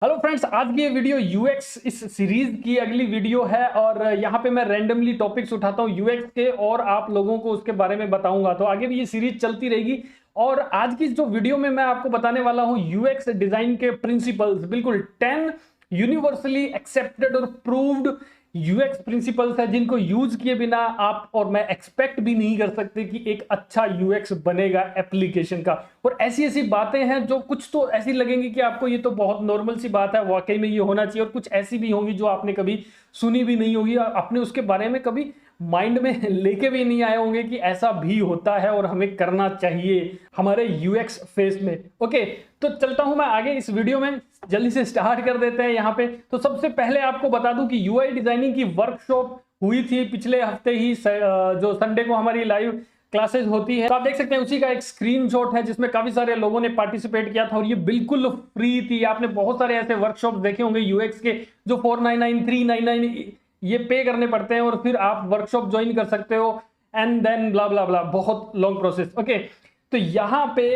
Hello friends, आज की ये वीडियो यूएक्स इस सीरीज की अगली वीडियो है और यहाँ पे मैं रैंडमली टॉपिक्स उठाता हूँ यूएक्स के और आप लोगों को उसके बारे में बताऊंगा। तो आगे भी ये सीरीज चलती रहेगी और आज की जो वीडियो में मैं आपको बताने वाला हूँ यूएक्स डिजाइन के प्रिंसिपल्स, बिल्कुल 10 यूनिवर्सली एक्सेप्टेड और प्रूव्ड यूएक्स प्रिंसिपल्स है जिनको यूज किए बिना आप और मैं एक्सपेक्ट भी नहीं कर सकते कि एक अच्छा यूएक्स बनेगा एप्लीकेशन का। और ऐसी ऐसी बातें हैं जो कुछ तो ऐसी लगेंगी कि आपको ये तो बहुत नॉर्मल सी बात है, वाकई में ये होना चाहिए, और कुछ ऐसी भी होंगी जो आपने कभी सुनी भी नहीं होगी, आपने उसके बारे में कभी माइंड में लेके भी नहीं आए होंगे कि ऐसा भी होता है और हमें करना चाहिए हमारे यूएक्स फेस में। ओके, तो चलता हूं मैं आगे इस वीडियो में, जल्दी से स्टार्ट कर देते हैं यहाँ पे। तो सबसे पहले आपको बता दूं कि यूआई डिजाइनिंग की वर्कशॉप हुई थी पिछले हफ्ते ही, जो संडे को हमारी लाइव क्लासेस होती है। तो आप देख सकते हैं उसी का एक स्क्रीनशॉट है जिसमें काफी सारे लोगों ने पार्टिसिपेट किया था और ये बिल्कुल फ्री थी। आपने बहुत सारे ऐसे वर्कशॉप देखे होंगे यूएक्स के जो 499 399 ये पे करने पड़ते हैं और फिर आप वर्कशॉप ज्वाइन कर सकते हो एंड देन ब्ला ब्ला ब्ला, बहुत लॉन्ग प्रोसेस। ओके, तो यहाँ पे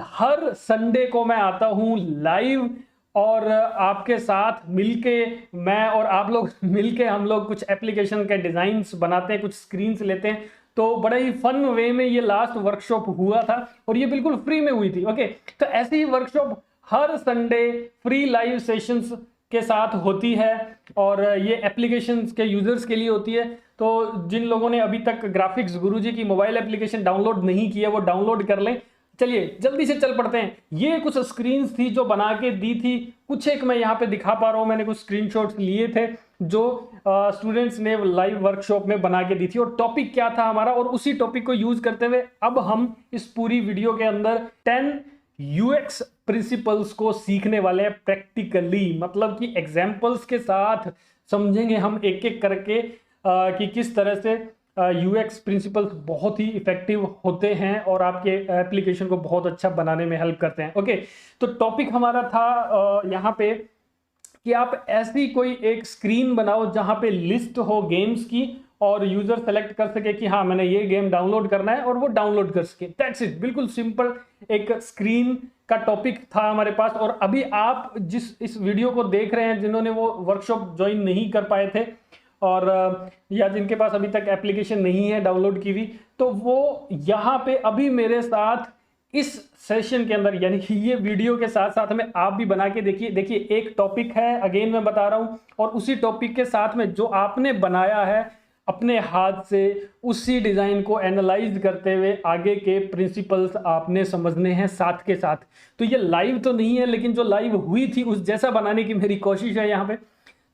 हर संडे को मैं आता हूँ लाइव और आपके साथ मिलके मैं और आप लोग मिलके हम लोग कुछ एप्लीकेशन के डिजाइन्स बनाते हैं, कुछ स्क्रीन्स लेते हैं। तो बड़ा ही फन वे में ये लास्ट वर्कशॉप हुआ था और ये बिल्कुल फ्री में हुई थी। ओके, तो ऐसी ही वर्कशॉप हर संडे फ्री लाइव सेशंस के साथ होती है और ये एप्लीकेशंस के यूजर्स के लिए होती है। तो जिन लोगों ने अभी तक ग्राफिक्स गुरुजी की मोबाइल एप्लीकेशन डाउनलोड नहीं की है वो डाउनलोड कर लें। चलिए जल्दी से चल पड़ते हैं। ये कुछ स्क्रीन्स थी जो बना के दी थी, कुछ एक मैं यहाँ पे दिखा पा रहा हूँ, मैंने कुछ स्क्रीनशॉट्स लिए थे जो स्टूडेंट्स ने लाइव वर्कशॉप में बना के दी थी। और टॉपिक क्या था हमारा, और उसी टॉपिक को यूज करते हुए अब हम इस पूरी वीडियो के अंदर 10 यूएक्स प्रिंसिपल्स को सीखने वाले हैं प्रैक्टिकली, मतलब कि एग्जाम्पल्स के साथ समझेंगे हम एक एक करके कि किस तरह से यूएक्स प्रिंसिपल्स बहुत ही इफेक्टिव होते हैं और आपके एप्लीकेशन को बहुत अच्छा बनाने में हेल्प करते हैं। ओके, तो टॉपिक हमारा था यहाँ पे कि आप ऐसी कोई एक स्क्रीन बनाओ जहां पे लिस्ट हो गेम्स की और यूजर सेलेक्ट कर सके कि हाँ मैंने ये गेम डाउनलोड करना है और वो डाउनलोड कर सके। दैट्स इट, बिल्कुल सिंपल एक स्क्रीन का टॉपिक था हमारे पास। और अभी आप जिस इस वीडियो को देख रहे हैं, जिन्होंने वो वर्कशॉप ज्वाइन नहीं कर पाए थे और या जिनके पास अभी तक एप्लीकेशन नहीं है डाउनलोड की हुई, तो वो यहाँ पे अभी मेरे साथ इस सेशन के अंदर, यानी कि ये वीडियो के साथ साथ में आप भी बना के देखिए। देखिए एक टॉपिक है, अगेन मैं बता रहा हूं, और उसी टॉपिक के साथ में जो आपने बनाया है अपने हाथ से, उसी डिजाइन को एनालाइज करते हुए आगे के प्रिंसिपल्स आपने समझने हैं साथ के साथ। तो ये लाइव तो नहीं है, लेकिन जो लाइव हुई थी उस जैसा बनाने की मेरी कोशिश है यहाँ पे।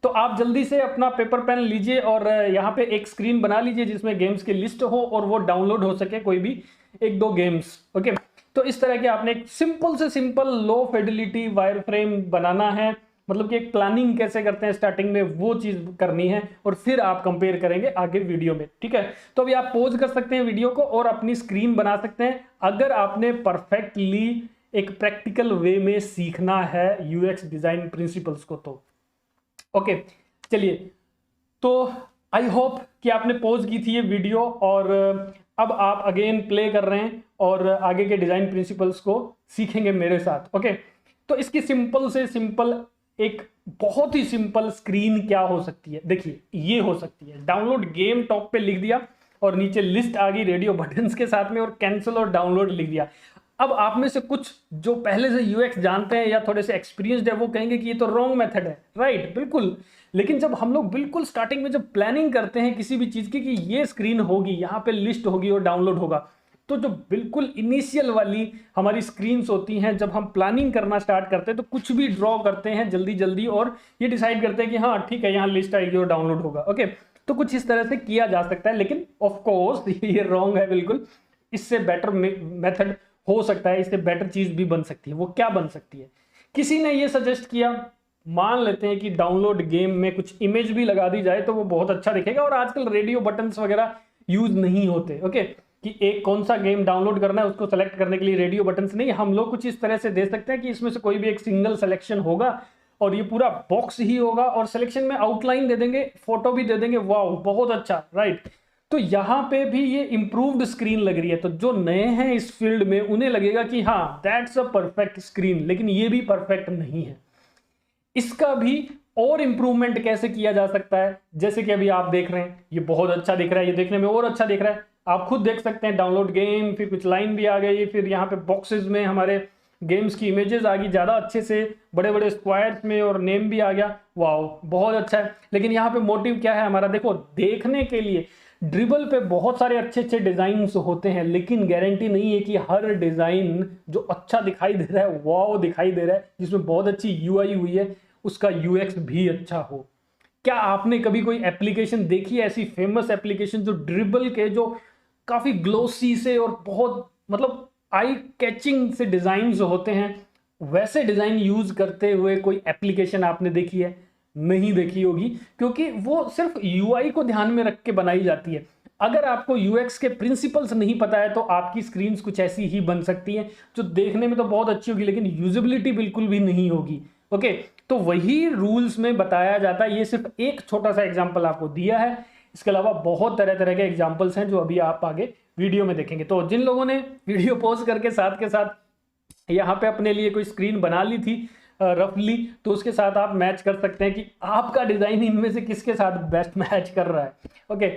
तो आप जल्दी से अपना पेपर पेन लीजिए और यहाँ पे एक स्क्रीन बना लीजिए जिसमें गेम्स की लिस्ट हो और वो डाउनलोड हो सके, कोई भी एक दो गेम्स। ओके, तो इस तरह के आपने एक सिंपल से सिंपल लो फिडेलिटी वायर फ्रेम बनाना है, मतलब कि एक प्लानिंग कैसे करते हैं स्टार्टिंग में वो चीज करनी है और फिर आप कंपेयर करेंगे आगे वीडियो में। ठीक है, तो अभी आप पॉज कर सकते हैं वीडियो को और अपनी स्क्रीन बना सकते हैं अगर आपने परफेक्टली एक प्रैक्टिकल वे में सीखना है यूएक्स डिजाइन प्रिंसिपल्स को। तो ओके, चलिए, तो आई होप कि आपने पॉज की थी ये वीडियो और अब आप अगेन प्ले कर रहे हैं और आगे के डिजाइन प्रिंसिपल्स को सीखेंगे मेरे साथ। ओके, तो इसकी सिंपल से सिंपल एक बहुत ही सिंपल स्क्रीन क्या हो सकती है, देखिए ये हो सकती है। डाउनलोड गेम टॉप पे लिख दिया और नीचे लिस्ट आ गई रेडियो बटन्स के साथ में और कैंसिल और डाउनलोड लिख दिया। अब आप में से कुछ जो पहले से यूएक्स जानते हैं या थोड़े से एक्सपीरियंस्ड है वो कहेंगे कि ये तो रॉन्ग मेथड है, राइट, बिल्कुल। लेकिन जब हम लोग बिल्कुल स्टार्टिंग में जब प्लानिंग करते हैं किसी भी चीज की कि ये स्क्रीन होगी, यहाँ पे लिस्ट होगी और डाउनलोड होगा, तो जो बिल्कुल इनिशियल वाली हमारी स्क्रीन्स होती हैं, जब हम प्लानिंग करना स्टार्ट करते हैं तो कुछ भी ड्रॉ करते हैं जल्दी जल्दी और ये डिसाइड करते हैं कि हाँ ठीक है यहाँ लिस्ट आएगी और डाउनलोड होगा। ओके, तो कुछ इस तरह से किया जा सकता है, लेकिन ऑफ कोर्स ये रॉन्ग है बिल्कुल। इससे बेटर मेथड हो सकता है, इससे बेटर चीज भी बन सकती है। वो क्या बन सकती है, किसी ने ये सजेस्ट किया, मान लेते हैं कि डाउनलोड गेम में कुछ इमेज भी लगा दी जाए तो वो बहुत अच्छा दिखेगा। और आजकल रेडियो बटन्स वगैरह यूज नहीं होते। ओके, कि एक कौन सा गेम डाउनलोड करना है उसको सेलेक्ट करने के लिए रेडियो बटन्स नहीं, हम लोग कुछ इस तरह से दे सकते हैं कि इसमें से कोई भी एक सिंगल सिलेक्शन होगा और ये पूरा बॉक्स ही होगा और सिलेक्शन में आउटलाइन दे देंगे, फोटो भी दे देंगे। वाह, बहुत अच्छा, राइट। तो यहाँ पे भी ये इंप्रूव्ड स्क्रीन लग रही है, तो जो नए हैं इस फील्ड में उन्हें लगेगा कि हाँ दैट्स अ परफेक्ट स्क्रीन, लेकिन ये भी परफेक्ट नहीं है। इसका भी और इंप्रूवमेंट कैसे किया जा सकता है, जैसे कि अभी आप देख रहे हैं ये बहुत अच्छा दिख रहा है, ये देखने में और अच्छा दिख रहा है। आप खुद देख सकते हैं डाउनलोड गेम, फिर कुछ लाइन भी आ गई, फिर यहाँ पे बॉक्सेस में हमारे गेम्स की इमेजेस आ गई ज़्यादा अच्छे से, बड़े बड़े स्क्वायर्स में, और नेम भी आ गया। वाओ बहुत अच्छा है। लेकिन यहाँ पे मोटिव क्या है हमारा, देखो देखने के लिए ड्रिबल पे बहुत सारे अच्छे अच्छे डिजाइन होते हैं, लेकिन गारंटी नहीं है कि हर डिजाइन जो अच्छा दिखाई दे रहा है, वाओ दिखाई दे रहा है, जिसमें बहुत अच्छी यूआई हुई है, उसका यूएक्स भी अच्छा हो। क्या आपने कभी कोई एप्लीकेशन देखी है ऐसी फेमस एप्लीकेशन जो ड्रिबल के जो काफी ग्लोसी से और बहुत मतलब आई कैचिंग से डिजाइन होते हैं, वैसे डिजाइन यूज करते हुए कोई एप्लीकेशन आपने देखी है? नहीं देखी होगी, क्योंकि वो सिर्फ यूआई को ध्यान में रख के बनाई जाती है। अगर आपको यूएक्स के प्रिंसिपल्स नहीं पता है तो आपकी स्क्रीन्स कुछ ऐसी ही बन सकती हैं जो देखने में तो बहुत अच्छी होगी लेकिन यूजेबिलिटी बिल्कुल भी नहीं होगी। ओके, तो वही रूल्स में बताया जाता है। ये सिर्फ एक छोटा सा एग्जांपल आपको दिया है, इसके अलावा बहुत तरह तरह के एग्जांपल्स हैं जो अभी आप आगे वीडियो में देखेंगे। तो जिन लोगों ने वीडियो पॉज करके साथ के साथ यहाँ पे अपने लिए कोई स्क्रीन बना ली थी रफली, तो उसके साथ आप मैच कर सकते हैं कि आपका डिजाइन इनमें से किसके साथ बेस्ट मैच कर रहा है। ओके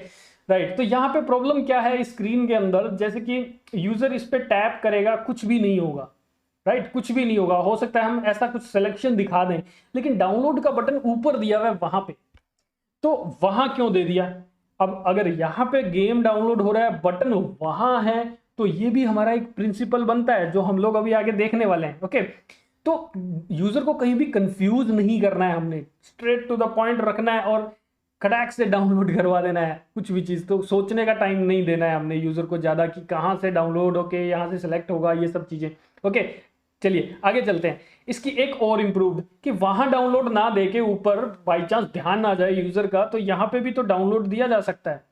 राइट, तो यहाँ पे प्रॉब्लम क्या है स्क्रीन के अंदर, जैसे कि यूजर इस पे टैप करेगा कुछ भी नहीं होगा, राइट कुछ भी नहीं होगा। हो सकता है हम ऐसा कुछ सिलेक्शन दिखा दें, लेकिन डाउनलोड का बटन ऊपर दिया हुआ है वहां पे, तो वहां क्यों दे दिया? अब अगर यहाँ पे गेम डाउनलोड हो रहा है, बटन वहां है, तो ये भी हमारा एक प्रिंसिपल बनता है जो हम लोग अभी आगे देखने वाले हैं। ओके, तो यूजर को कहीं भी कंफ्यूज नहीं करना है, हमने स्ट्रेट टू द पॉइंट रखना है और खटाक से डाउनलोड करवा देना है। कुछ भी चीज तो सोचने का टाइम नहीं देना है हमने यूजर को ज्यादा कि कहां से डाउनलोड होके यहां से सिलेक्ट होगा, ये सब चीजें। ओके चलिए आगे चलते हैं। इसकी एक और इंप्रूव्ड कि वहां डाउनलोड ना देके ऊपर बाई चांस ध्यान ना जाए यूजर का, तो यहां पे भी तो डाउनलोड दिया जा सकता है।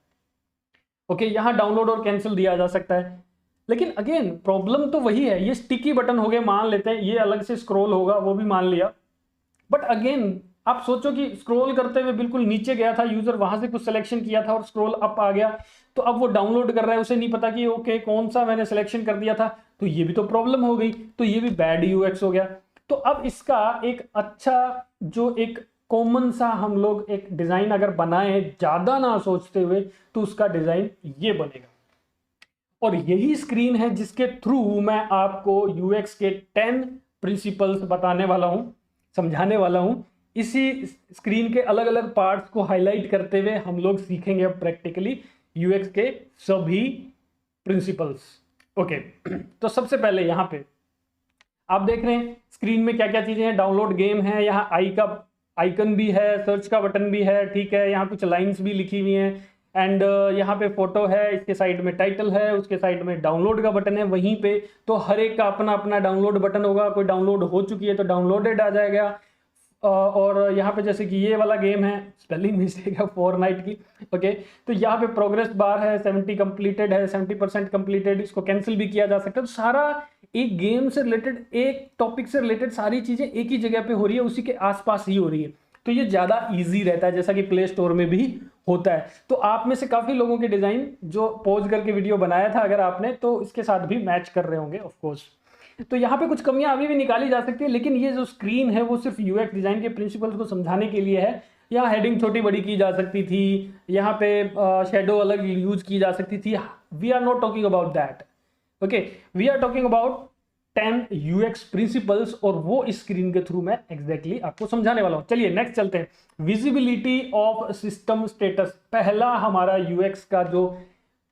ओके, यहां डाउनलोड और कैंसिल दिया जा सकता है, लेकिन अगेन प्रॉब्लम तो वही है। ये स्टिकी बटन हो गए, मान लेते हैं, ये अलग से स्क्रॉल होगा वो भी मान लिया, बट अगेन आप सोचो कि स्क्रॉल करते हुए बिल्कुल नीचे गया था यूजर, वहां से कुछ सिलेक्शन किया था और स्क्रॉल अप आ गया, तो अब वो डाउनलोड कर रहा है, उसे नहीं पता कि ओके कौन सा मैंने सिलेक्शन कर दिया था, तो ये भी तो प्रॉब्लम हो गई, तो ये भी बैड यूएक्स हो गया। तो अब इसका एक अच्छा जो एक कॉमन सा हम लोग एक डिजाइन अगर बनाए ज्यादा ना सोचते हुए, तो उसका डिजाइन ये बनेगा। और यही स्क्रीन है जिसके थ्रू मैं आपको यूएक्स के 10 प्रिंसिपल्स बताने वाला हूं, समझाने वाला हूं। इसी स्क्रीन के अलग अलग पार्ट्स को हाईलाइट करते हुए हम लोग सीखेंगे अब प्रैक्टिकली यूएक्स के सभी प्रिंसिपल्स। ओके, तो सबसे पहले यहां पे आप देख रहे हैं स्क्रीन में क्या क्या चीजें हैं। डाउनलोड गेम है, यहाँ आई का आइकन भी है, सर्च का बटन भी है, ठीक है, यहाँ कुछ लाइंस भी लिखी हुई हैं, एंड यहाँ पे फोटो है, इसके साइड में टाइटल है, उसके साइड में डाउनलोड का बटन है वहीं पे। तो हर एक का अपना अपना डाउनलोड बटन होगा, कोई डाउनलोड हो चुकी है तो डाउनलोडेड आ जाएगा। और यहाँ पे जैसे कि ये वाला गेम है, स्पेलिंग मिस्टेक है, फोर्टनाइट की। ओके, तो यहाँ पे प्रोग्रेस बार है, 70 कंप्लीटेड है, 70% कंप्लीटेड, इसको कैंसिल भी किया जा सकता है। तो सारा एक गेम से रिलेटेड, एक टॉपिक से रिलेटेड सारी चीजें एक ही जगह पे हो रही है, उसी के आसपास ही हो रही है, तो ये ज्यादा इजी रहता है, जैसा कि प्ले स्टोर में भी होता है। तो आप में से काफी लोगों के डिजाइन जो पॉज करके वीडियो बनाया था अगर आपने, तो इसके साथ भी मैच कर रहे होंगे ऑफ कोर्स। तो यहाँ पे कुछ कमियां अभी भी निकाली जा सकती है, लेकिन ये जो स्क्रीन है वो सिर्फ यूएक्स डिजाइन के प्रिंसिपल्स को समझाने के लिए है। यहाँ हेडिंग छोटी बड़ी की जा सकती थी, यहाँ पे शेडो अलग यूज की जा सकती थी। We are not talking about that. Okay, we are talking about 10 UX principles, और वो इस स्क्रीन के थ्रू मैं एग्जैक्टली आपको समझाने वाला हूं। चलिए नेक्स्ट चलते हैं। Visibility of system status. पहला हमारा यूएक्स का जो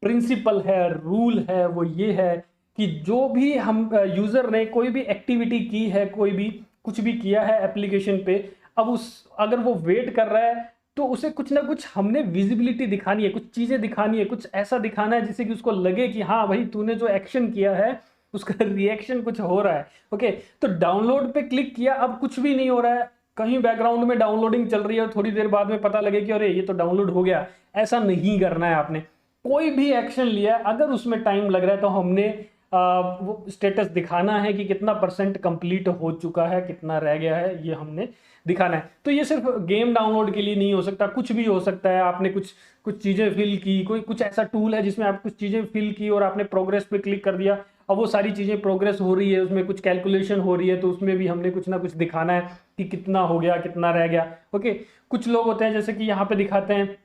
प्रिंसिपल है, रूल है, वो ये है कि जो भी हम यूजर ने कोई भी एक्टिविटी की है, कोई भी कुछ भी किया है एप्लीकेशन पे, अब अगर वो वेट कर रहा है तो उसे कुछ ना कुछ हमने विजिबिलिटी दिखानी है, कुछ चीजें दिखानी है, कुछ ऐसा दिखाना है जिससे कि उसको लगे कि हाँ भाई तूने जो एक्शन किया है उसका रिएक्शन कुछ हो रहा है। ओके, तो डाउनलोड पे क्लिक किया, अब कुछ भी नहीं हो रहा है, कहीं बैकग्राउंड में डाउनलोडिंग चल रही है और थोड़ी देर बाद में पता लगे कि अरे ये तो डाउनलोड हो गया। ऐसा नहीं करना है आपने। कोई भी एक्शन लिया, अगर उसमें टाइम लग रहा है तो हमने वो स्टेटस दिखाना है कि कितना % कंप्लीट हो चुका है, कितना रह गया है, ये हमने दिखाना है। तो ये सिर्फ गेम डाउनलोड के लिए नहीं हो सकता, कुछ भी हो सकता है। आपने कुछ चीजें फिल की, कोई कुछ ऐसा टूल है जिसमें आप कुछ चीजें फिल की और आपने प्रोग्रेस पे क्लिक कर दिया, अब वो सारी चीज़ें प्रोग्रेस हो रही है, उसमें कुछ कैलकुलेशन हो रही है, तो उसमें भी हमने कुछ ना कुछ दिखाना है कि कितना हो गया, कितना रह गया। ओके, कुछ लोग होते हैं जैसे कि यहाँ पे दिखाते हैं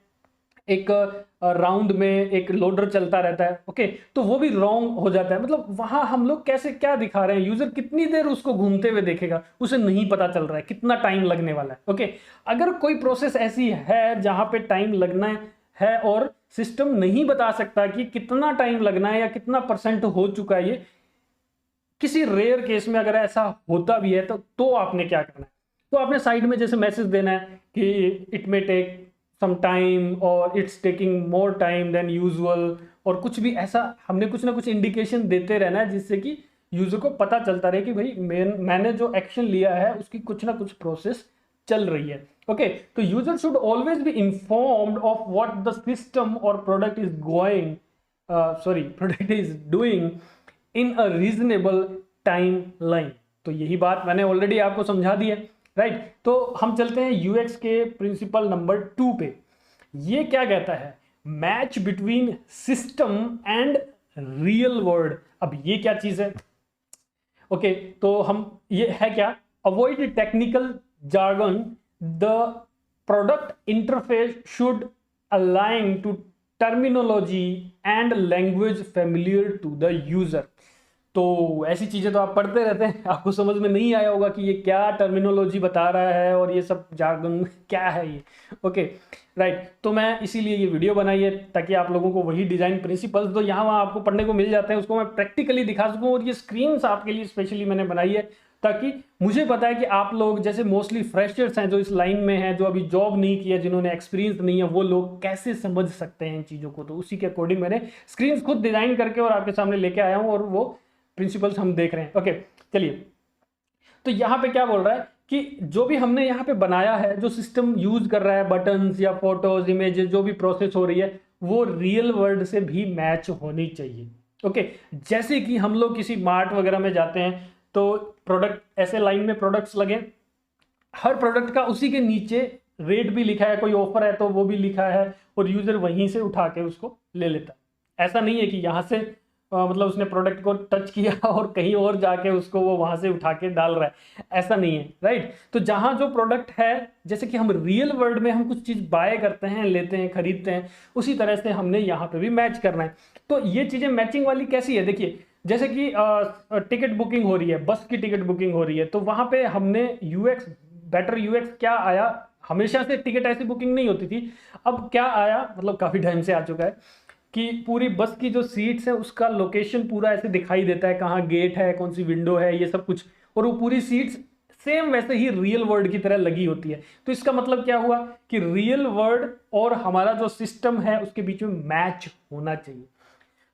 एक राउंड में एक लोडर चलता रहता है। ओके, तो वो भी रॉन्ग हो जाता है। मतलब वहां हम लोग कैसे क्या दिखा रहे हैं, यूजर कितनी देर उसको घूमते हुए देखेगा, उसे नहीं पता चल रहा है कितना टाइम लगने वाला है। ओके, अगर कोई प्रोसेस ऐसी है जहां पे टाइम लगना है और सिस्टम नहीं बता सकता कि कितना टाइम लगना है या कितना % हो चुका है, ये किसी रेयर केस में अगर ऐसा होता भी है तो आपने क्या करना है, तो आपने साइड में जैसे मैसेज देना है कि it may take some time और it's taking more time than usual, और कुछ भी ऐसा हमने कुछ ना कुछ इंडिकेशन देते रहना है जिससे कि यूजर को पता चलता रहे कि भाई मैंने जो एक्शन लिया है उसकी कुछ ना कुछ प्रोसेस चल रही है। ओके, तो user should always be informed of what the system और product is going product is doing in a reasonable time line. तो यही बात मैंने ऑलरेडी आपको समझा दी है, राइट। तो हम चलते हैं यूएक्स के प्रिंसिपल नंबर 2 पे। ये क्या कहता है, match between system and real world. अब ये क्या चीज है, ओके, तो हम ये है क्या, avoid technical jargon, the product interface should align to terminology and language familiar to the user। तो ऐसी चीजें तो आप पढ़ते रहते हैं, आपको समझ में नहीं आया होगा कि ये क्या टर्मिनोलॉजी बता रहा है और ये सब जार्गन क्या है ये। ओके, राइट, तो मैं इसीलिए ये वीडियो बनाई है ताकि आप लोगों को वही डिजाइन प्रिंसिपल्स तो यहाँ वहाँ आपको पढ़ने को मिल जाते हैं, उसको मैं प्रैक्टिकली दिखा सकूँ। और ये स्क्रीन्स आपके लिए स्पेशली मैंने बनाई है ताकि मुझे पता है कि आप लोग जैसे मोस्टली फ्रेशर्स हैं जो इस लाइन में हैं, जो अभी जॉब नहीं किया, जिन्होंने एक्सपीरियंस नहीं है, वो लोग कैसे समझ सकते हैं इन चीज़ों को। तो उसी के अकॉर्डिंग मैंने स्क्रीन खुद डिजाइन करके और आपके सामने लेके आया हूँ और वो प्रिंसिपल्स हम देख रहे हैं। ओके, चलिए, तो यहाँ पे क्या बोल रहा है कि जो भी हमने यहाँ पे बनाया है, जो सिस्टम यूज कर रहा है, बटन्स या फोटोज, इमेजेस, जो भी प्रोसेस हो रही है, वो रियल वर्ल्ड से भी मैच होनी चाहिए। ओके, जैसे कि हम लोग किसी मार्ट वगैरह में जाते हैं तो प्रोडक्ट ऐसे लाइन में प्रोडक्ट्स लगे, हर प्रोडक्ट का उसी के नीचे रेट भी लिखा है, कोई ऑफर है तो वो भी लिखा है, और यूजर वहीं से उठा के उसको ले लेता है। ऐसा नहीं है कि यहाँ से मतलब उसने प्रोडक्ट को टच किया और कहीं और जाके उसको वो वहां से उठा के डाल रहा है, ऐसा नहीं है, राइट। तो जहां जो प्रोडक्ट है, जैसे कि हम रियल वर्ल्ड में हम कुछ चीज बाय करते हैं, लेते हैं, खरीदते हैं, उसी तरह से हमने यहाँ पे भी मैच करना है। तो ये चीजें मैचिंग वाली कैसी है, देखिए, जैसे कि टिकट बुकिंग हो रही है, बस की टिकट बुकिंग हो रही है, तो वहां पे हमने यूएक्स, बेटर यूएक्स क्या आया, हमेशा से टिकट ऐसी बुकिंग नहीं होती थी, अब क्या आया, मतलब काफी टाइम से आ चुका है कि पूरी बस की जो सीट्स है उसका लोकेशन पूरा ऐसे दिखाई देता है, कहाँ गेट है, कौन सी विंडो है, ये सब कुछ, और वो पूरी सीट्स सेम वैसे ही रियल वर्ल्ड की तरह लगी होती है। तो इसका मतलब क्या हुआ कि रियल वर्ल्ड और हमारा जो सिस्टम है उसके बीच में मैच होना चाहिए।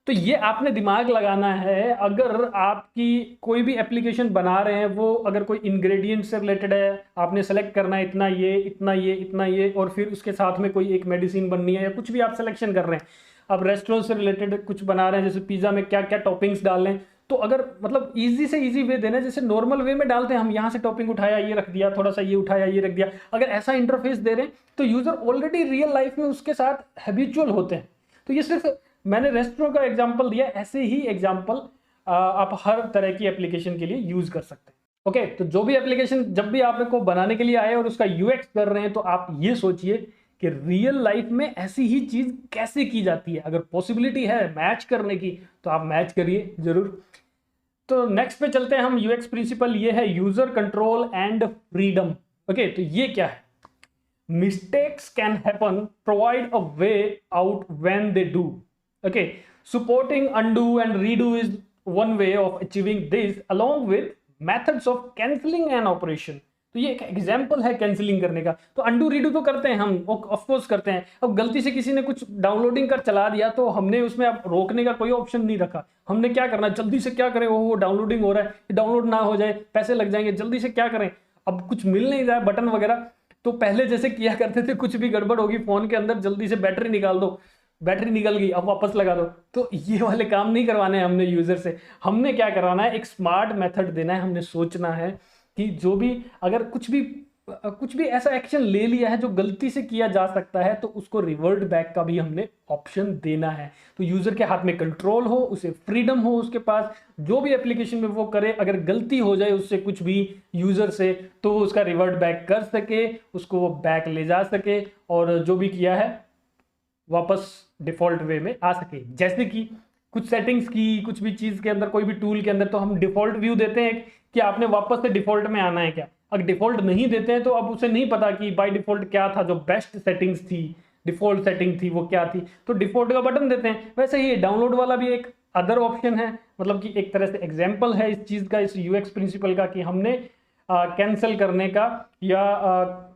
तो ये आपने दिमाग लगाना है, अगर आपकी कोई भी एप्लीकेशन बना रहे हैं, वो अगर कोई इंग्रेडिएंट से रिलेटेड है, आपने सेलेक्ट करना है इतना ये, इतना ये, इतना ये, और फिर उसके साथ में कोई एक मेडिसिन बननी है या कुछ भी आप सिलेक्शन कर रहे हैं, आप रेस्टोरेंट से रिलेटेड कुछ बना रहे हैं, जैसे पिज्जा में क्या क्या टॉपिंग्स डाल रहे हैं, तो अगर मतलब इजी से इजी वे देना है, जैसे नॉर्मल वे में डालते हैं हम, यहाँ से टॉपिंग उठाया ये रख दिया, थोड़ा सा ये उठाया ये रख दिया, अगर ऐसा इंटरफेस दे रहे हैं तो यूजर ऑलरेडी रियल लाइफ में उसके साथ हैबिचुअल होते हैं। तो ये सिर्फ मैंने रेस्टोरेंट का एग्जांपल दिया, ऐसे ही एग्जांपल आप हर तरह की एप्लीकेशन के लिए यूज कर सकते हैं। ओके, तो जो भी एप्लीकेशन जब भी आपको बनाने के लिए आए और उसका यूएक्स कर रहे हैं, तो आप ये सोचिए कि रियल लाइफ में ऐसी ही चीज कैसे की जाती है। अगर पॉसिबिलिटी है मैच करने की तो आप मैच करिए जरूर। तो नेक्स्ट पे चलते हैं हम, यूएक्स प्रिंसिपल ये है user control and freedom. Okay, तो ये क्या है, mistakes can happen, provide a way out when they do. Okay, supporting undo and redo is one way of achieving this, along with methods of cancelling an operation। तो ये एक example है cancelling करने का। तो अंडू रीडू तो करते हैं हम, ऑफ कोर्स करते हैं। अब गलती से किसी ने कुछ डाउनलोडिंग कर चला दिया तो हमने उसमें अब रोकने का कोई ऑप्शन नहीं रखा, हमने क्या करना, जल्दी से क्या करें, वो डाउनलोडिंग हो रहा है, डाउनलोड ना हो जाए, पैसे लग जाएंगे, जल्दी से क्या करें, अब कुछ मिल नहीं रहा है बटन वगैरह। तो पहले जैसे किया करते थे, कुछ भी गड़बड़ होगी फोन के अंदर, जल्दी से बैटरी निकाल दो, बैटरी निकल गई, अब वापस लगा दो। तो ये वाले काम नहीं करवाने हैं हमने यूजर से। हमने क्या करवाना है, एक स्मार्ट मेथड देना है। हमने सोचना है कि जो भी अगर कुछ भी कुछ भी ऐसा एक्शन ले लिया है जो गलती से किया जा सकता है, तो उसको रिवर्ट बैक का भी हमने ऑप्शन देना है। तो यूजर के हाथ में कंट्रोल हो, उसे फ्रीडम हो उसके पास, जो भी एप्लीकेशन में वो करे, अगर गलती हो जाए उससे कुछ भी यूजर से, तो वो उसका रिवर्ट बैक कर सके, उसको वो बैक ले जा सके और जो भी किया है वापस डिफॉल्ट वे में आ सके। जैसे कि कुछ सेटिंग्स की, कुछ भी चीज के अंदर, कोई भी टूल के अंदर, तो हम डिफॉल्ट व्यू देते हैं कि आपने वापस से डिफॉल्ट में आना है क्या। अगर डिफॉल्ट नहीं देते हैं तो अब उसे नहीं पता कि बाय डिफॉल्ट क्या था, जो बेस्ट सेटिंग्स थी, डिफॉल्ट सेटिंग थी वो क्या थी, तो डिफॉल्ट का बटन देते हैं। वैसे ही डाउनलोड वाला भी एक अदर ऑप्शन है, मतलब कि एक तरह से एग्जाम्पल है इस चीज का, इस यूएक्स प्रिंसिपल का, कि हमने कैंसिल करने का, या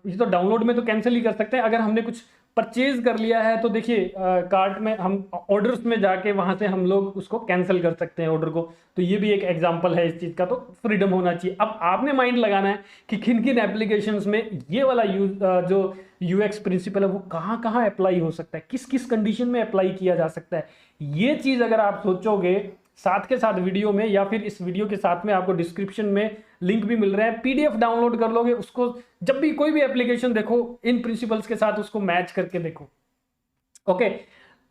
ये तो डाउनलोड में तो कैंसिल ही कर सकते हैं। अगर हमने कुछ परचेज कर लिया है तो देखिए कार्ट में हम ऑर्डर्स में जाके वहां से हम लोग उसको कैंसिल कर सकते हैं ऑर्डर को। तो ये भी एक एग्जांपल है इस चीज का, तो फ्रीडम होना चाहिए। अब आपने माइंड लगाना है कि किन किन एप्लीकेशंस में ये वाला जो यूएक्स प्रिंसिपल है वो कहाँ कहाँ अप्लाई हो सकता है, किस किस कंडीशन में अप्लाई किया जा सकता है। ये चीज अगर आप सोचोगे साथ के साथ वीडियो में, या फिर इस वीडियो के साथ में आपको डिस्क्रिप्शन में लिंक भी मिल रहा है, पीडीएफ डाउनलोड कर लोगे, उसको जब भी कोई भी एप्लीकेशन देखो इन प्रिंसिपल्स के साथ उसको मैच करके देखो। ओके,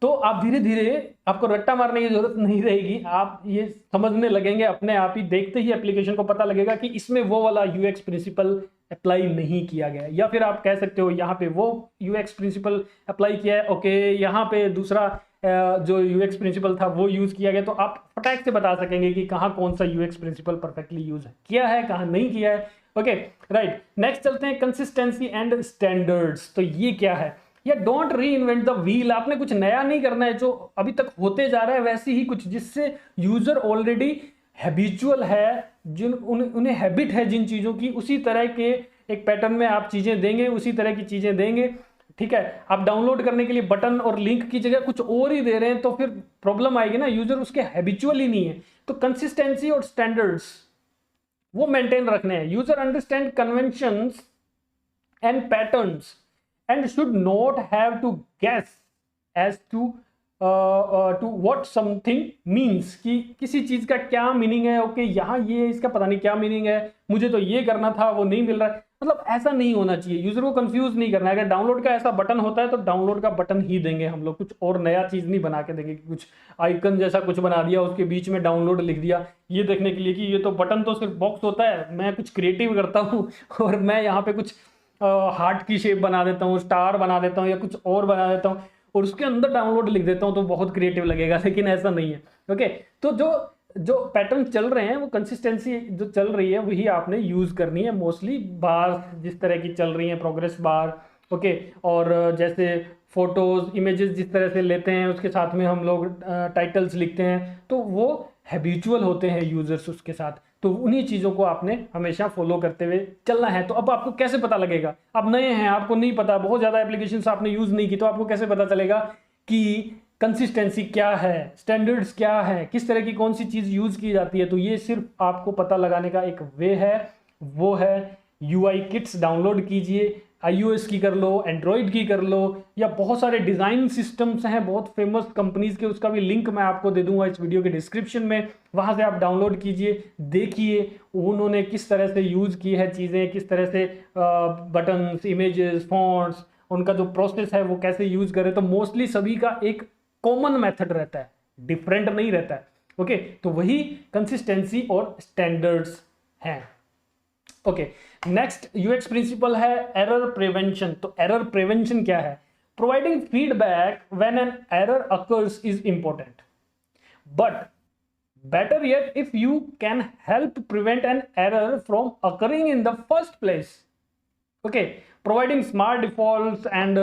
तो आप धीरे धीरे, आपको रट्टा मारने की जरूरत नहीं रहेगी, आप ये समझने लगेंगे अपने आप ही, देखते ही एप्लीकेशन को पता लगेगा कि इसमें वो वाला यूएक्स प्रिंसिपल अप्लाई नहीं किया गया है। या फिर आप कह सकते हो यहाँ पे वो यूएक्स प्रिंसिपल अप्लाई किया है, ओके यहाँ पे दूसरा जो यूएक्स प्रिंसिपल था वो यूज किया गया, तो आप फटाक से बता सकेंगे कि कहाँ कौन सा यूएक्स प्रिंसिपल परफेक्टली यूज किया है, कहाँ नहीं किया है। ओके राइट, नेक्स्ट चलते हैं कंसिस्टेंसी एंड स्टैंडर्ड्स। तो ये क्या है, या डोंट री इन्वेंट द व्हील। आपने कुछ नया नहीं करना है, जो अभी तक होते जा रहा है वैसे ही कुछ, जिससे यूजर ऑलरेडी हैबिचुअल है, उन्हें हैबिट है जिन चीजों की, उसी तरह के एक पैटर्न में आप चीजें देंगे, उसी तरह की चीजें देंगे। ठीक है, आप डाउनलोड करने के लिए बटन और लिंक की जगह कुछ और ही दे रहे हैं तो फिर प्रॉब्लम आएगी ना, यूजर उसके हैबिचुअल ही नहीं है। तो कंसिस्टेंसी और स्टैंडर्ड्स वो मेंटेन रखने हैं। User understand conventions and patterns and should not have to guess as to what something means, कि किसी चीज का क्या मीनिंग है। ओके यहाँ ये इसका पता नहीं क्या मीनिंग है, मुझे तो ये करना था वो नहीं मिल रहा है, मतलब ऐसा नहीं होना चाहिए। यूजर को कंफ्यूज नहीं करना है। अगर डाउनलोड का ऐसा बटन होता है तो डाउनलोड का बटन ही देंगे हम लोग, कुछ और नया चीज नहीं बना के देंगे कि कुछ आइकन जैसा कुछ बना दिया उसके बीच में डाउनलोड लिख दिया, ये देखने के लिए कि ये तो बटन तो सिर्फ बॉक्स होता है, मैं कुछ क्रिएटिव करता हूँ और मैं यहाँ पे कुछ हार्ट की शेप बना देता हूँ, स्टार बना देता हूँ, या कुछ और बना देता हूँ और उसके अंदर डाउनलोड लिख देता हूँ, तो बहुत क्रिएटिव लगेगा, लेकिन ऐसा नहीं है। ओके, तो जो पैटर्न चल रहे हैं, वो कंसिस्टेंसी जो चल रही है वही आपने यूज करनी है। मोस्टली बार जिस तरह की चल रही है, प्रोग्रेस बार, ओके, और जैसे फोटोज इमेजेस जिस तरह से लेते हैं उसके साथ में हम लोग टाइटल्स लिखते हैं, तो वो हैबिचुअल होते हैं यूजर्स उसके साथ। तो उन्हीं चीज़ों को आपने हमेशा फॉलो करते हुए चलना है। तो अब आपको कैसे पता लगेगा, आप नए हैं, आपको नहीं पता, बहुत ज़्यादा एप्लीकेशंस आपने यूज़ नहीं की, तो आपको कैसे पता चलेगा कि कंसिस्टेंसी क्या है, स्टैंडर्ड्स क्या है, किस तरह की कौन सी चीज़ यूज़ की जाती है। तो ये सिर्फ आपको पता लगाने का एक वे है, वो है UI किट्स डाउनलोड कीजिए, iOS की कर लो, एंड्रॉयड की कर लो, या बहुत सारे डिज़ाइन सिस्टम्स हैं बहुत फेमस कंपनीज के, उसका भी लिंक मैं आपको दे दूंगा इस वीडियो के डिस्क्रिप्शन में, वहाँ से आप डाउनलोड कीजिए, देखिए उन्होंने किस तरह से यूज़ की है चीज़ें, किस तरह से बटन्स, इमेजेस, फॉन्ट्स, उनका जो प्रोसेस है वो कैसे यूज़ करें। तो मोस्टली सभी का एक कॉमन मेथड रहता है, डिफरेंट नहीं रहता है। ओके, तो वही कंसिस्टेंसी और स्टैंडर्ड्स हैं। ओके, नेक्स्ट यूएक्स प्रिंसिपल है एरर प्रिवेंशन। तो एरर प्रिवेंशन क्या है, providing feedback when an error occurs is important, but better yet if you can help prevent an error from occurring in the first place. Okay, providing smart defaults and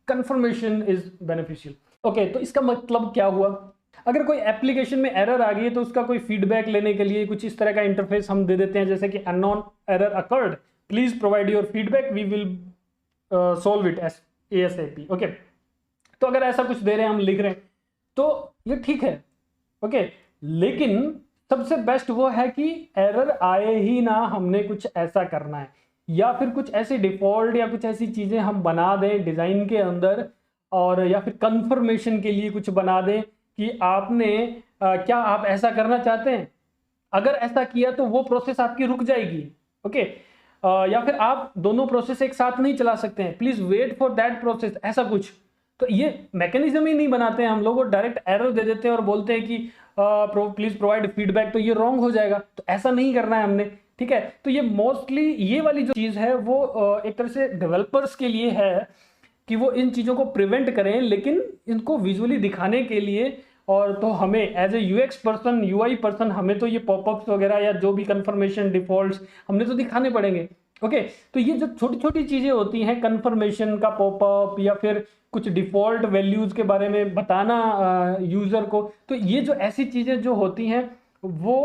confirmation is beneficial. Okay, तो इसका मतलब क्या हुआ, अगर कोई application में error आ गई है तो उसका कोई फीडबैक लेने के लिए कुछ इस तरह का इंटरफेस हम दे देते हैं, जैसे कि unknown error occurred, please provide your feedback, we will solve it ASAP। Okay, तो अगर ऐसा कुछ दे रहे हैं, हम लिख रहे हैं, तो ये ठीक है। ओके, लेकिन सबसे बेस्ट वो है कि एरर आए ही ना, हमने कुछ ऐसा करना है, या फिर कुछ ऐसे डिफॉल्ट या कुछ ऐसी चीजें हम बना दें डिजाइन के अंदर, और या फिर कंफर्मेशन के लिए कुछ बना दें कि आपने क्या आप ऐसा करना चाहते हैं, अगर ऐसा किया तो वो प्रोसेस आपकी रुक जाएगी। ओके, या फिर आप दोनों प्रोसेस एक साथ नहीं चला सकते हैं, please wait for that process, ऐसा कुछ। तो ये मैकेनिज्म ही नहीं बनाते हैं हम लोग, और डायरेक्ट एरर दे देते हैं और बोलते हैं कि प्लीज प्रोवाइड फीडबैक, तो ये रॉन्ग हो जाएगा। तो ऐसा नहीं करना है हमने, ठीक है। तो ये मोस्टली ये वाली जो चीज है वो एक तरह से डेवलपर्स के लिए है कि वो इन चीजों को प्रिवेंट करें, लेकिन इनको विजुअली दिखाने के लिए, और तो हमें as a UX person, UI person, हमें तो ये पॉपअप्स वगैरह या जो भी कंफर्मेशन डिफॉल्ट्स हमने तो दिखाने पड़ेंगे। ओके, तो ये जो छोटी छोटी चीजें होती हैं, कंफर्मेशन का पॉपअप या फिर कुछ डिफॉल्ट वैल्यूज के बारे में बताना यूजर को, तो ये जो ऐसी चीजें जो होती हैं वो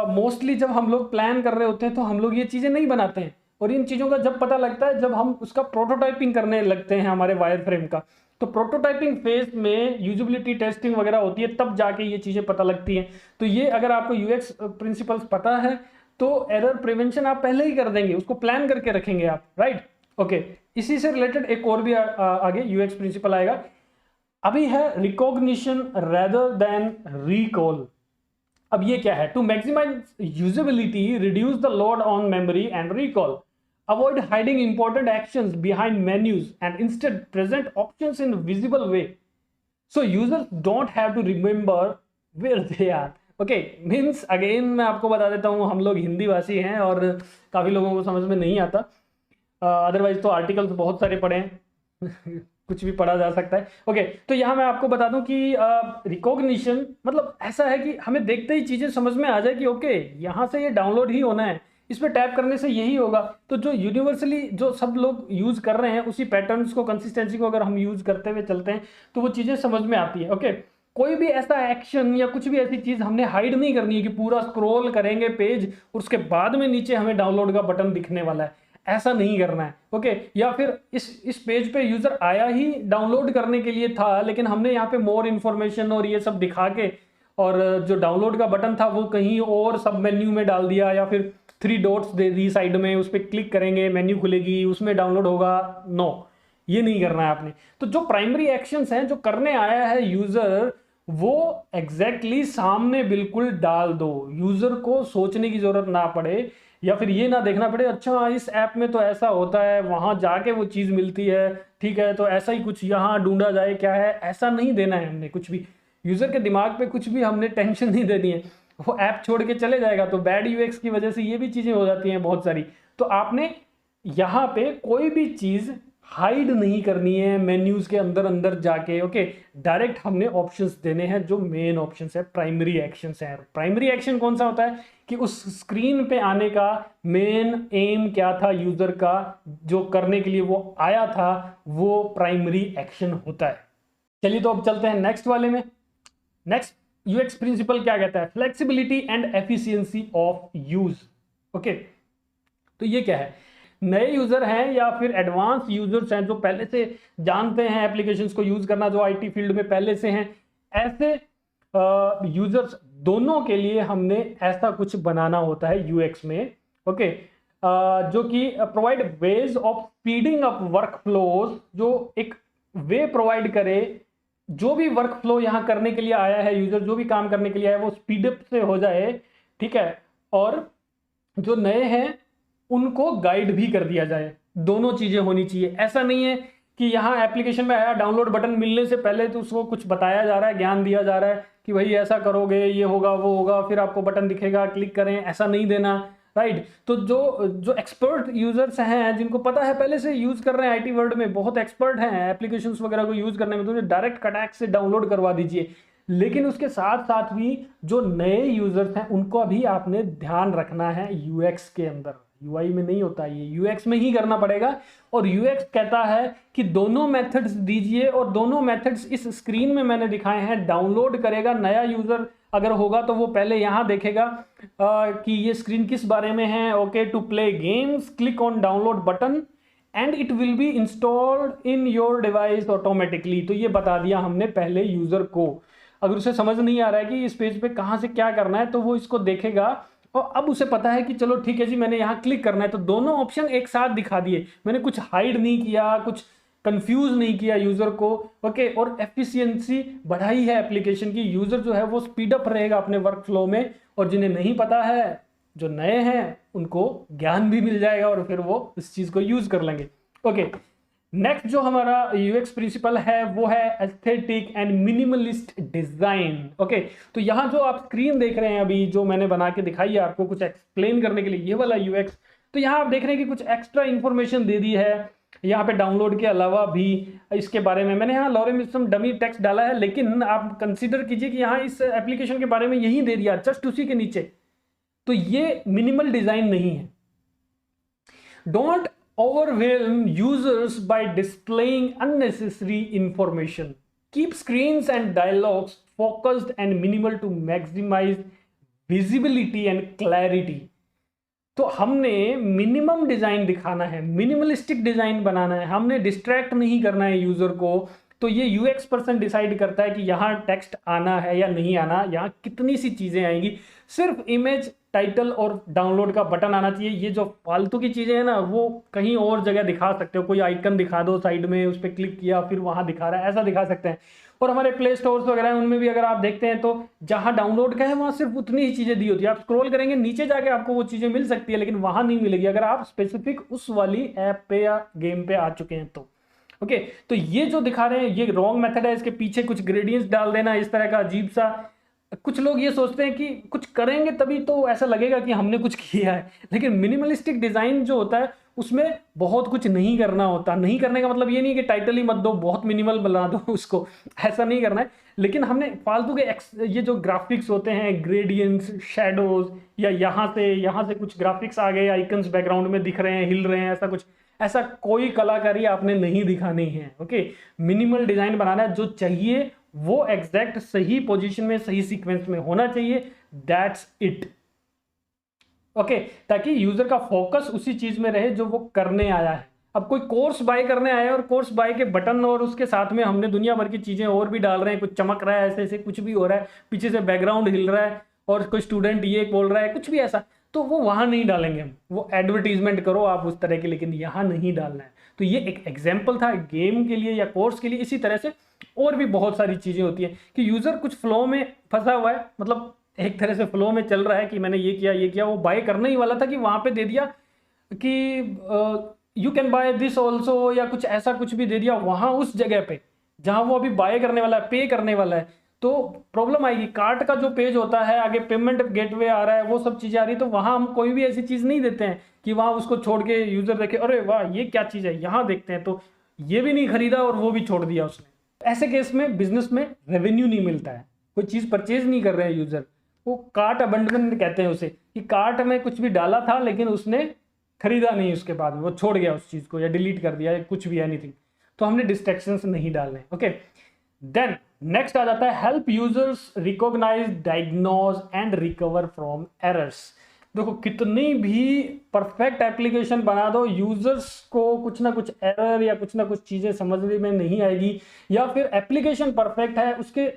मोस्टली जब हम लोग प्लान कर रहे होते हैं तो हम लोग ये चीजें नहीं बनाते हैं। और इन चीजों का जब पता लगता है जब हम उसका प्रोटोटाइपिंग करने लगते हैं हमारे वायर फ्रेम का, तो प्रोटोटाइपिंग फेज में यूजिबिलिटी टेस्टिंग वगैरह होती है, तब जाके ये चीजें पता लगती हैं। तो ये अगर आपको यूएक्स प्रिंसिपल्स पता है तो एरर प्रिवेंशन आप पहले ही कर देंगे, उसको प्लान करके रखेंगे आप, राइट। ओके, इसी से रिलेटेड एक और भी आगे यूएक्स प्रिंसिपल आएगा। अभी है रिकॉग्निशन रेदर देन रिकॉल। अब ये क्या है? To maximise usability, reduce the load on memory and recall, avoid hiding important actions behind menus and instead present options in visible way, so users don't have to remember where they are. Okay, means again मैं आपको बता देता हूँ, हम लोग हिंदी भाषी हैं और काफी लोगों को समझ में नहीं आता, अदरवाइज तो आर्टिकल्स बहुत सारे पढ़े हैं कुछ भी पढ़ा जा सकता है। ओके, तो यहाँ मैं आपको बता दूं कि रिकॉग्निशन मतलब ऐसा है कि हमें देखते ही चीजें समझ में आ जाए कि ओके यहाँ से ये डाउनलोड ही होना है, इस पर टैप करने से यही होगा। तो जो यूनिवर्सली जो सब लोग यूज कर रहे हैं उसी पैटर्न्स को, कंसिस्टेंसी को अगर हम यूज करते हुए चलते हैं तो वो चीजें समझ में आती है। ओके, कोई भी ऐसा एक्शन या कुछ भी ऐसी चीज हमने हाइड नहीं करनी है कि पूरा स्क्रॉल करेंगे पेज और उसके बाद में नीचे हमें डाउनलोड का बटन दिखने वाला है, ऐसा नहीं करना है। ओके, या फिर इस पेज पे यूजर आया ही डाउनलोड करने के लिए था, लेकिन हमने यहाँ पे मोर इन्फॉर्मेशन और ये सब दिखा के और जो डाउनलोड का बटन था वो कहीं और सब मेन्यू में डाल दिया, या फिर 3 डॉट्स दे दी साइड में, उस पर क्लिक करेंगे मेन्यू खुलेगी उसमें डाउनलोड होगा। नो, ये नहीं करना है आपने। तो जो प्राइमरी एक्शंस हैं जो करने आया है यूजर, वो एग्जैक्टली सामने बिल्कुल डाल दो, यूजर को सोचने की जरूरत ना पड़े, या फिर ये ना देखना पड़े अच्छा इस ऐप में तो ऐसा होता है, वहां जाके वो चीज मिलती है, ठीक है तो ऐसा ही कुछ यहाँ ढूंढा जाए क्या है, ऐसा नहीं देना है हमने कुछ भी। यूजर के दिमाग पे कुछ भी हमने टेंशन नहीं देनी है, वो ऐप छोड़ के चले जाएगा। तो बैड यूएक्स की वजह से ये भी चीजें हो जाती हैं बहुत सारी। तो आपने यहाँ पे कोई भी चीज हाइड नहीं करनी है मेन्यूज के अंदर अंदर जाके। ओके, डायरेक्ट हमने ऑप्शंस देने हैं जो मेन ऑप्शंस है, प्राइमरी एक्शंस हैं। प्राइमरी एक्शन कौन सा होता है कि उस स्क्रीन पे आने का मेन एम क्या था यूजर का, जो करने के लिए वो आया था, वो प्राइमरी एक्शन होता है। चलिए तो अब चलते हैं नेक्स्ट वाले में। नेक्स्ट यूएक्स प्रिंसिपल क्या कहता है? Flexibility and efficiency of use. Okay, तो ये क्या है? नए यूजर हैं या फिर एडवांस यूजर्स हैं जो पहले से जानते हैं एप्लीकेशंस को यूज करना, जो आईटी फील्ड में पहले से हैं, ऐसे यूजर्स दोनों के लिए हमने ऐसा कुछ बनाना होता है यूएक्स में। ओके, जो कि provide ways of speeding up work flows, जो एक वे प्रोवाइड करे, जो भी वर्क फ्लो यहाँ करने के लिए आया है यूजर, जो भी काम करने के लिए आया है वो स्पीडअप से हो जाए, ठीक है। और जो नए हैं उनको गाइड भी कर दिया जाए, दोनों चीजें होनी चाहिए। ऐसा नहीं है कि यहाँ एप्लीकेशन में आया डाउनलोड बटन मिलने से पहले तो उसको कुछ बताया जा रहा है, ज्ञान दिया जा रहा है कि भाई ऐसा करोगे ये होगा वो होगा, फिर आपको बटन दिखेगा क्लिक करें, ऐसा नहीं देना, राइट। तो जो एक्सपर्ट यूजर्स हैं जिनको पता है, पहले से यूज कर रहे हैं, आईटी वर्ल्ड में बहुत एक्सपर्ट हैं एप्लीकेशंस वगैरह को यूज करने में, तो उन्हें डायरेक्ट कटैक से डाउनलोड करवा दीजिए। लेकिन उसके साथ साथ भी जो नए यूजर्स हैं उनको भी आपने ध्यान रखना है यूएक्स के अंदर, यूआई में नहीं होता, ये यूएक्स में ही करना पड़ेगा। और यूएक्स कहता है कि दोनों मेथड्स दीजिए, और दोनों मेथड्स इस स्क्रीन में मैंने दिखाए हैं। डाउनलोड करेगा नया यूजर अगर होगा तो वो पहले यहां देखेगा कि ये स्क्रीन किस बारे में है। Okay, to play games click on download button and it will be installed in your device automatically. तो ये बता दिया हमने पहले यूजर को। अगर उसे समझ नहीं आ रहा है कि इस पेज पे कहां से क्या करना है, तो वो इसको देखेगा और अब उसे पता है कि चलो ठीक है जी मैंने यहाँ क्लिक करना है। तो दोनों ऑप्शन एक साथ दिखा दिए, मैंने कुछ हाइड नहीं किया, कुछ कंफ्यूज नहीं किया यूजर को। ओके, और एफिशिएंसी बढ़ाई है एप्लीकेशन की, यूजर जो है वो स्पीड अप रहेगा अपने वर्क फ्लो में। और जिन्हें नहीं पता है, जो नए हैं, उनको ज्ञान भी मिल जाएगा और फिर वो इस चीज को यूज कर लेंगे। ओके, नेक्स्ट जो हमारा यूएक्स प्रिंसिपल है वो है aesthetic and minimalist design. Okay, तो यहाँ जो आप स्क्रीन देख रहे हैं अभी जो मैंने बना के दिखाई है आपको कुछ एक्सप्लेन करने के लिए, ये वाला यूएक्स, तो यहाँ आप देख रहे हैं कि कुछ एक्स्ट्रा इंफॉर्मेशन दे दी है यहाँ पे डाउनलोड के अलावा भी इसके बारे में। मैंने यहाँ लॉरेमिज्म डमी टेक्स्ट डाला है, लेकिन आप कंसीडर कीजिए कि यहाँ इस एप्लीकेशन के बारे में यही दे दिया जस्ट उसी के नीचे, तो ये मिनिमल डिजाइन नहीं है। Don't overwhelm users by displaying unnecessary information. Keep screens and dialogues focused and minimal to maximize visibility and clarity. तो हमने मिनिमम डिजाइन दिखाना है, मिनिमलिस्टिक डिजाइन बनाना है, हमने डिस्ट्रैक्ट नहीं करना है यूजर को। तो ये यूएक्स पर्सन डिसाइड करता है कि यहाँ टेक्स्ट आना है या नहीं आना, यहाँ कितनी सी चीजें आएंगी। सिर्फ इमेज, टाइटल और डाउनलोड का बटन आना चाहिए। ये जो फालतू की चीजें हैं ना, वो कहीं और जगह दिखा सकते हो, कोई आइकन दिखा दो साइड में, उस पर क्लिक किया फिर वहां दिखा रहा है, ऐसा दिखा सकते हैं। और हमारे प्ले स्टोर्स वगैरह हैं उनमें भी अगर आप देखते हैं तो जहां डाउनलोड का है वहां सिर्फ उतनी ही चीजें दी होती है। आप स्क्रॉल करेंगे नीचे जाके आपको वो चीजें मिल सकती है, लेकिन वहां नहीं मिलेगी अगर आप स्पेसिफिक उस वाली ऐप पे या गेम पे आ चुके हैं तो। ओके, तो ये जो दिखा रहे हैं ये रॉन्ग मेथड है। इसके पीछे कुछ ग्रेडियंट्स डाल देना इस तरह का अजीब सा। कुछ लोग ये सोचते हैं कि कुछ करेंगे तभी तो ऐसा लगेगा कि हमने कुछ किया है, लेकिन मिनिमलिस्टिक डिजाइन जो होता है उसमें बहुत कुछ नहीं करना होता। नहीं करने का मतलब ये नहीं कि टाइटल ही मत दो, बहुत मिनिमल बना दो उसको, ऐसा नहीं करना है। लेकिन हमने फालतू के ये जो ग्राफिक्स होते हैं, ग्रेडियंट्स, शैडोज, या यहाँ से कुछ ग्राफिक्स आ गए, आइकन्स बैकग्राउंड में दिख रहे हैं, हिल रहे हैं, ऐसा कोई कलाकारी आपने नहीं दिखानी है। ओके, मिनिमल डिजाइन बनाना है, जो चाहिए वो एग्जैक्ट सही पोजीशन में, सही सीक्वेंस में होना चाहिए, दैट्स इट। ओके, ताकि यूजर का फोकस उसी चीज में रहे जो वो करने आया है। अब कोई कोर्स बाय करने आया है और कोर्स बाय के बटन और उसके साथ में हमने दुनिया भर की चीजें और भी डाल रहे हैं, कुछ चमक रहा है, ऐसे कुछ भी हो रहा है, पीछे से बैकग्राउंड हिल रहा है और कोई स्टूडेंट ये बोल रहा है, कुछ भी ऐसा, तो वो वहां नहीं डालेंगे हम। वो एडवर्टीजमेंट करो आप उस तरह की, लेकिन यहां नहीं डालना है। तो ये एक एग्जाम्पल था गेम के लिए या कोर्स के लिए। इसी तरह से और भी बहुत सारी चीजें होती हैं कि यूजर कुछ फ्लो में फंसा हुआ है, मतलब एक तरह से फ्लो में चल रहा है कि मैंने ये किया, वो बाय करने ही वाला था कि वहां पे दे दिया कि you can by this also, या कुछ ऐसा कुछ भी दे दिया वहां उस जगह पे जहां वो अभी बाय करने वाला है, पे करने वाला है, तो प्रॉब्लम आएगी। कार्ट का जो पेज होता है, आगे पेमेंट गेटवे आ रहा है, वो सब चीजें आ रही, तो वहां हम कोई भी ऐसी चीज नहीं देते हैं कि वहां उसको छोड़ के यूजर देखे अरे वाह ये क्या चीज है, यहां देखते हैं, तो ये भी नहीं खरीदा और वो भी छोड़ दिया उसने। ऐसे केस में बिजनेस में रेवेन्यू नहीं मिलता है, कोई चीज परचेज नहीं कर रहे हैं यूजर, वो कार्ट अबंडनमेंट कहते हैं उसे, कि कार्ट में कुछ भी डाला था लेकिन उसने खरीदा नहीं, उसके बाद में वो छोड़ गया उस चीज को या डिलीट कर दिया या कुछ भी, एनीथिंग। तो हमने डिस्ट्रैक्शंस नहीं डालने। ओके, देन नेक्स्ट आ जाता है help users recognise, diagnose and recover from errors. देखो कितनी भी परफेक्ट एप्लीकेशन बना दो, यूजर्स को कुछ ना कुछ एरर या कुछ ना कुछ चीजें समझने में नहीं आएगी, या फिर एप्लीकेशन परफेक्ट है उसके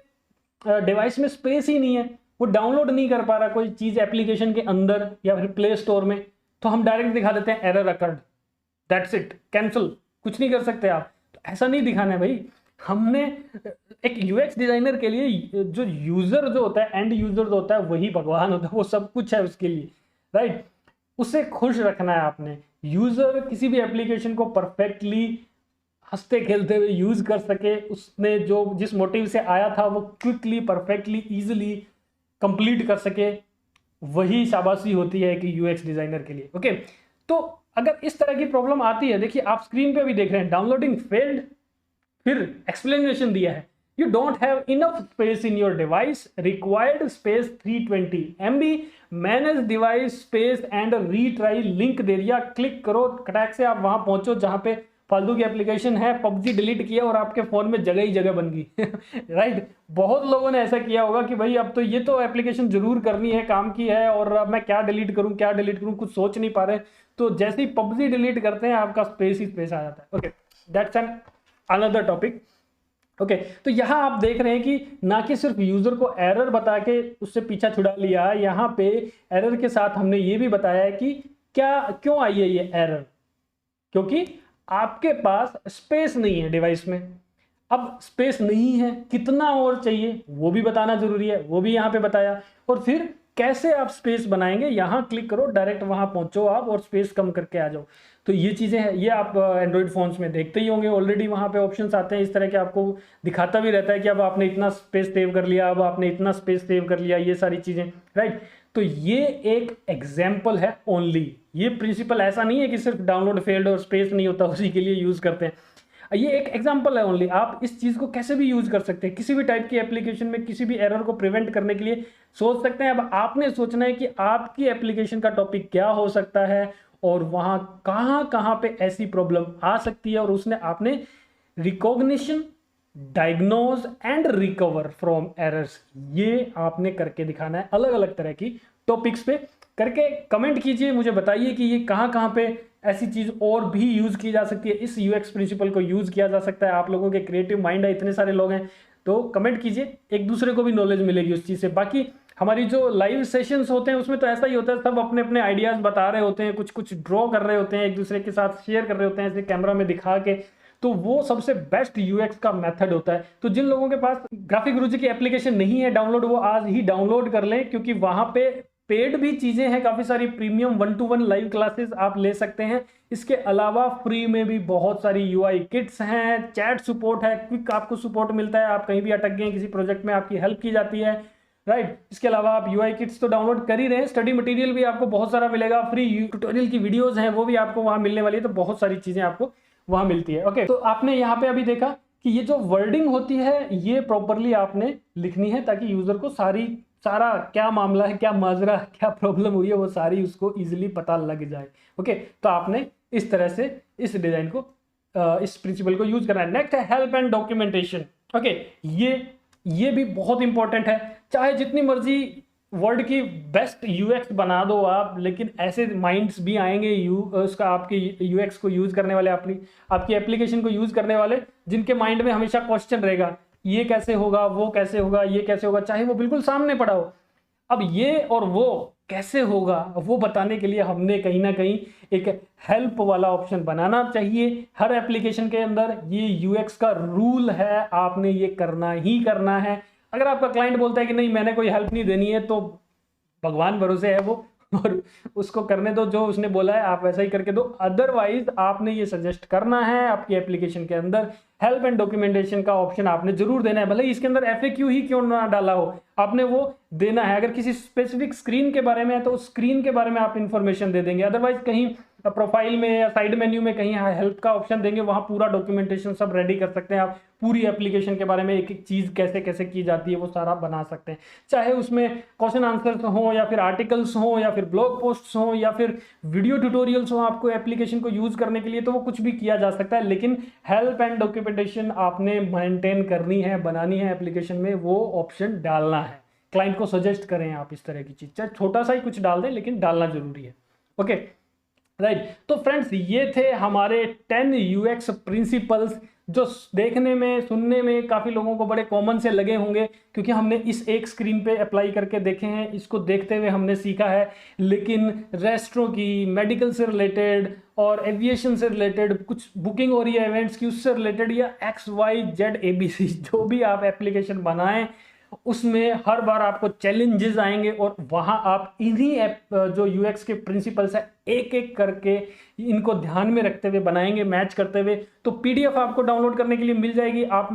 डिवाइस में स्पेस ही नहीं है, वो डाउनलोड नहीं कर पा रहा कोई चीज एप्लीकेशन के अंदर या फिर प्ले स्टोर में, तो हम डायरेक्ट दिखा देते हैं error occurred, that's it, cancel, कुछ नहीं कर सकते आप। तो ऐसा नहीं दिखाना है भाई। हमने एक यूएक्स डिजाइनर के लिए जो यूजर जो होता है, एंड यूजर जो होता है वही भगवान होता है, वो सब कुछ है उसके लिए, राइट। उसे खुश रखना है आपने। यूजर किसी भी एप्लीकेशन को परफेक्टली हंसते खेलते हुए यूज कर सके, उसने जो जिस मोटिव से आया था वो क्विकली, परफेक्टली, इजिली कंप्लीट कर सके, वही शाबाशी होती है कि यूएक्स डिजाइनर के लिए। ओके, तो अगर इस तरह की प्रॉब्लम आती है, देखिए आप स्क्रीन पे भी देख रहे हैं, डाउनलोडिंग फेल्ड, फिर एक्सप्लेनेशन दिया है, you don't have enough space in your device, required space 320 MB, manage device space and retry, link दे दिया, क्लिक करो, कटैक से आप वहां पहुंचो जहां पे फालतू की एप्लीकेशन है, पबजी डिलीट किया और आपके फोन में जगह ही जगह बन गई राइट। बहुत लोगों ने ऐसा किया होगा कि भाई अब तो ये तो एप्लीकेशन जरूर करनी है, काम की है, और अब मैं क्या डिलीट करूं, कुछ सोच नहीं पा रहे, तो जैसे ही पबजी डिलीट करते हैं आपका स्पेस ही स्पेस आ जाता है। Okay, that's an another topic. Okay, तो यहाँ आप देख रहे हैं कि ना कि सिर्फ यूजर को एरर बता के उससे पीछा छुड़ा लिया, यहाँ पे एरर के साथ हमने ये भी बताया है कि क्यों आई है ये एरर, क्योंकि आपके पास स्पेस नहीं है डिवाइस में। अब स्पेस नहीं है, कितना और चाहिए वो भी बताना जरूरी है, वो भी यहाँ पे बताया, और फिर कैसे आप स्पेस बनाएंगे, यहाँ क्लिक करो, डायरेक्ट वहां पहुंचो आप और स्पेस कम करके आ जाओ। तो ये चीजें हैं, ये आप एंड्रॉइड फोन्स में देखते ही होंगे ऑलरेडी, वहां पे ऑप्शंस आते हैं इस तरह के, आपको दिखाता भी रहता है कि अब आपने इतना स्पेस सेव कर लिया, अब आपने इतना स्पेस सेव कर लिया, ये सारी चीजें, राइट। तो ये एक एग्जाम्पल है ओनली, ये प्रिंसिपल ऐसा नहीं है कि सिर्फ डाउनलोड फेल्ड और स्पेस नहीं होता उसी के लिए यूज करते हैं, ये एक एग्जांपल है ओनली। आप इस चीज को कैसे भी यूज कर सकते हैं, किसी भी टाइप की एप्लीकेशन में किसी भी एरर को प्रिवेंट करने के लिए सोच सकते हैं। अब आपने सोचना है कि आपकी एप्लीकेशन का टॉपिक क्या हो सकता है और वहां कहां कहां पे ऐसी प्रॉब्लम आ सकती है, और उसने आपने recognition, diagnose and recover from errors, ये आपने करके दिखाना है अलग अलग तरह की टॉपिक्स पे करके। कमेंट कीजिए, मुझे बताइए कि ये कहां कहां पे ऐसी चीज और भी यूज की जा सकती है, इस यूएक्स प्रिंसिपल को यूज किया जा सकता है। आप लोगों के क्रिएटिव माइंड है, इतने सारे लोग हैं, तो कमेंट कीजिए, एक दूसरे को भी नॉलेज मिलेगी उस चीज से। बाकी हमारी जो लाइव सेशंस होते हैं उसमें तो ऐसा ही होता है, सब अपने अपने आइडियाज बता रहे होते हैं, कुछ कुछ ड्रॉ कर रहे होते हैं, एक दूसरे के साथ शेयर कर रहे होते हैं ऐसे कैमरा में दिखा के, तो वो सबसे बेस्ट यूएक्स का मेथड होता है। तो जिन लोगों के पास ग्राफिक गुरुजी की एप्लीकेशन नहीं है डाउनलोड, वो आज ही डाउनलोड कर लें, क्योंकि वहां पे पेड भी चीजें हैं, काफी सारी प्रीमियम 1-to-1 लाइव क्लासेस आप ले सकते हैं। इसके अलावा फ्री में भी बहुत सारी यूआई किट्स हैं, चैट सपोर्ट है, क्विक आपको सपोर्ट मिलता है, आप कहीं भी अटक गए किसी प्रोजेक्ट में आपकी हेल्प की जाती है, राइट। इसके अलावा आप यूआई किट्स तो डाउनलोड कर ही रहे हैं, स्टडी मटेरियल भी आपको बहुत सारा मिलेगा, फ्री ट्यूटोरियल की वीडियोस हैं वो भी आपको वहां मिलने वाली है, तो बहुत सारी चीजें आपको वहां मिलती है। ओके, तो आपने यहाँ पे अभी देखा कि ये जो वर्डिंग होती है ये प्रॉपरली आपने लिखनी है, ताकि यूजर को सारा क्या मामला है, क्या माजरा, क्या प्रॉब्लम हुई है, वो सारी उसको इजीली पता लग जाए। ओके, तो आपने इस तरह से इस डिजाइन को, इस प्रिंसिपल को यूज करना है। नेक्स्ट है हेल्प एंड डॉक्यूमेंटेशन। ओके, ये भी बहुत इंपॉर्टेंट है। चाहे जितनी मर्जी वर्ड की बेस्ट यूएक्स बना दो आप, लेकिन ऐसे माइंड्स भी आएंगे उसका आपके यूएक्स को यूज करने वाले, आपकी एप्लीकेशन को यूज करने वाले, जिनके माइंड में हमेशा क्वेश्चन रहेगा, ये कैसे होगा, वो कैसे होगा, ये कैसे होगा, चाहे वो बिल्कुल सामने पड़ा हो। अब ये और वो कैसे होगा वो बताने के लिए हमने कहीं ना कहीं एक हेल्प वाला ऑप्शन बनाना चाहिए हर एप्लीकेशन के अंदर। ये यूएक्स का रूल है, आपने ये करना ही करना है। अगर आपका क्लाइंट बोलता है कि नहीं मैंने कोई हेल्प नहीं देनी है, तो भगवान भरोसे है वो, और उसको करने दो, जो उसने बोला है आप वैसा ही करके दो। अदरवाइज आपने ये सजेस्ट करना है आपकी एप्लीकेशन के अंदर हेल्प एंड डॉक्यूमेंटेशन का ऑप्शन आपने जरूर देना है, भले ही इसके अंदर एफएक्यू ही क्यों ना डाला हो, आपने वो देना है। अगर किसी स्पेसिफिक स्क्रीन के बारे में है तो उस स्क्रीन के बारे में आप इंफॉर्मेशन दे देंगे, अदरवाइज कहीं प्रोफाइल में या साइड मेन्यू में कहीं हेल्प का ऑप्शन देंगे, वहां पूरा डॉक्यूमेंटेशन सब रेडी कर सकते हैं आप। पूरी एप्लीकेशन के बारे में एक एक चीज कैसे कैसे की जाती है वो सारा बना सकते हैं, चाहे उसमें क्वेश्चन आंसर्स हो या फिर आर्टिकल्स हो या फिर ब्लॉग पोस्ट्स हो या फिर वीडियो ट्यूटोरियल्स हो आपको एप्लीकेशन को यूज करने के लिए, तो वो कुछ भी किया जा सकता है। लेकिन हेल्प एंड डॉक्यूमेंटेशन आपने मेंटेन करनी है, बनानी है एप्लीकेशन में, वो ऑप्शन डालना है। क्लाइंट को सजेस्ट करें आप इस तरह की चीज, चाहे छोटा सा ही कुछ डाल दें लेकिन डालना जरूरी है। Okay, right. तो फ्रेंड्स ये थे हमारे 10 यूएक्स प्रिंसिपल्स, जो देखने में सुनने में काफ़ी लोगों को बड़े कॉमन से लगे होंगे, क्योंकि हमने इस एक स्क्रीन पे अप्लाई करके देखे हैं, इसको देखते हुए हमने सीखा है। लेकिन रेस्टोरों की, मेडिकल से रिलेटेड और एविएशन से रिलेटेड, कुछ बुकिंग हो रही है इवेंट्स की उससे रिलेटेड, या XYZ ABC जो भी आप एप्लीकेशन बनाएं उसमें हर बार आपको चैलेंजेस आएंगे, और वहां आप इन्हीं जो यूएक्स के प्रिंसिपल्स है एक एक करके इनको ध्यान में रखते हुए बनाएंगे, मैच करते हुए। तो पीडीएफ आपको डाउनलोड करने के लिए मिल जाएगी, आप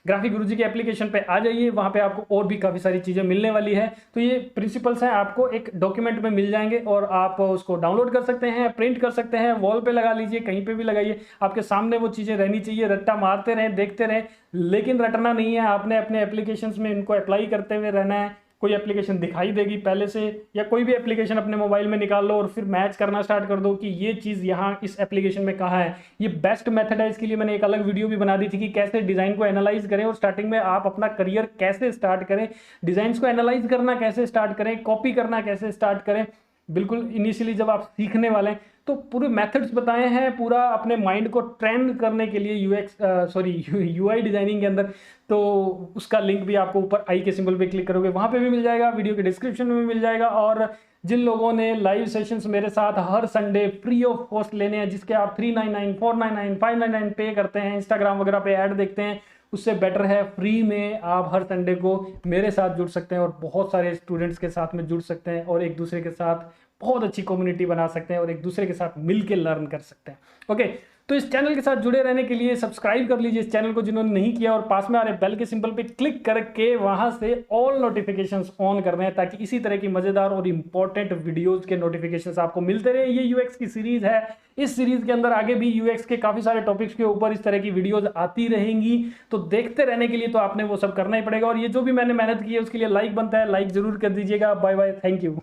ग्राफिक गुरुजी के एप्लीकेशन पे आ जाइए, वहां पे आपको और भी काफ़ी सारी चीज़ें मिलने वाली है। तो ये प्रिंसिपल्स हैं आपको एक डॉक्यूमेंट में मिल जाएंगे, और आप उसको डाउनलोड कर सकते हैं, प्रिंट कर सकते हैं, वॉल पे लगा लीजिए, कहीं पे भी लगाइए, आपके सामने वो चीज़ें रहनी चाहिए। रट्टा मारते रहें, देखते रहें, लेकिन रटना नहीं है, आपने अपने एप्लीकेशंस में इनको अप्लाई करते हुए रहना है। कोई एप्लीकेशन दिखाई देगी पहले से, या कोई भी एप्लीकेशन अपने मोबाइल में निकाल लो और फिर मैच करना स्टार्ट कर दो कि ये चीज़ यहाँ इस एप्लीकेशन में कहाँ है। ये बेस्ट मेथड है, इसके लिए मैंने एक अलग वीडियो भी बना दी थी कि कैसे डिज़ाइन को एनालाइज करें और स्टार्टिंग में आप अपना करियर कैसे स्टार्ट करें, डिज़ाइंस को एनालाइज करना कैसे स्टार्ट करें, कॉपी करना कैसे स्टार्ट करें। बिल्कुल इनिशियली जब आप सीखने वाले हैं तो पूरे मेथड्स बताए हैं, पूरा अपने माइंड को ट्रेन करने के लिए यूआई डिजाइनिंग के अंदर। तो उसका लिंक भी आपको ऊपर आई के सिंबल पे क्लिक करोगे वहां पे भी मिल जाएगा, वीडियो के डिस्क्रिप्शन में भी मिल जाएगा। और जिन लोगों ने लाइव सेशंस मेरे साथ हर संडे फ्री ऑफ कॉस्ट लेने हैं, जिसके आप 399, 499, 599 पे करते हैं, इंस्टाग्राम वगैरह पे ऐड देखते हैं, उससे बेटर है फ्री में आप हर संडे को मेरे साथ जुड़ सकते हैं और बहुत सारे स्टूडेंट्स के साथ में जुड़ सकते हैं और एक दूसरे के साथ बहुत अच्छी कम्युनिटी बना सकते हैं और एक दूसरे के साथ मिलकर लर्न कर सकते हैं। ओके, तो इस चैनल के साथ जुड़े रहने के लिए सब्सक्राइब कर लीजिए इस चैनल को जिन्होंने नहीं किया, और पास में आ रहे बेल के सिंबल पे क्लिक करके वहां से ऑल नोटिफिकेशंस ऑन करने हैं ताकि इसी तरह की मजेदार और इंपॉर्टेंट वीडियोस के नोटिफिकेशंस आपको मिलते रहे। ये यूएक्स की सीरीज है, इस सीरीज के अंदर आगे भी यूएक्स के काफी सारे टॉपिक्स के ऊपर इस तरह की वीडियोस आती रहेंगी, तो देखते रहने के लिए तो आपने वो सब करना ही पड़ेगा। और ये जो भी मैंने मेहनत की है उसके लिए लाइक बनता है, लाइक जरूर कर दीजिएगा। Bye bye, thank you.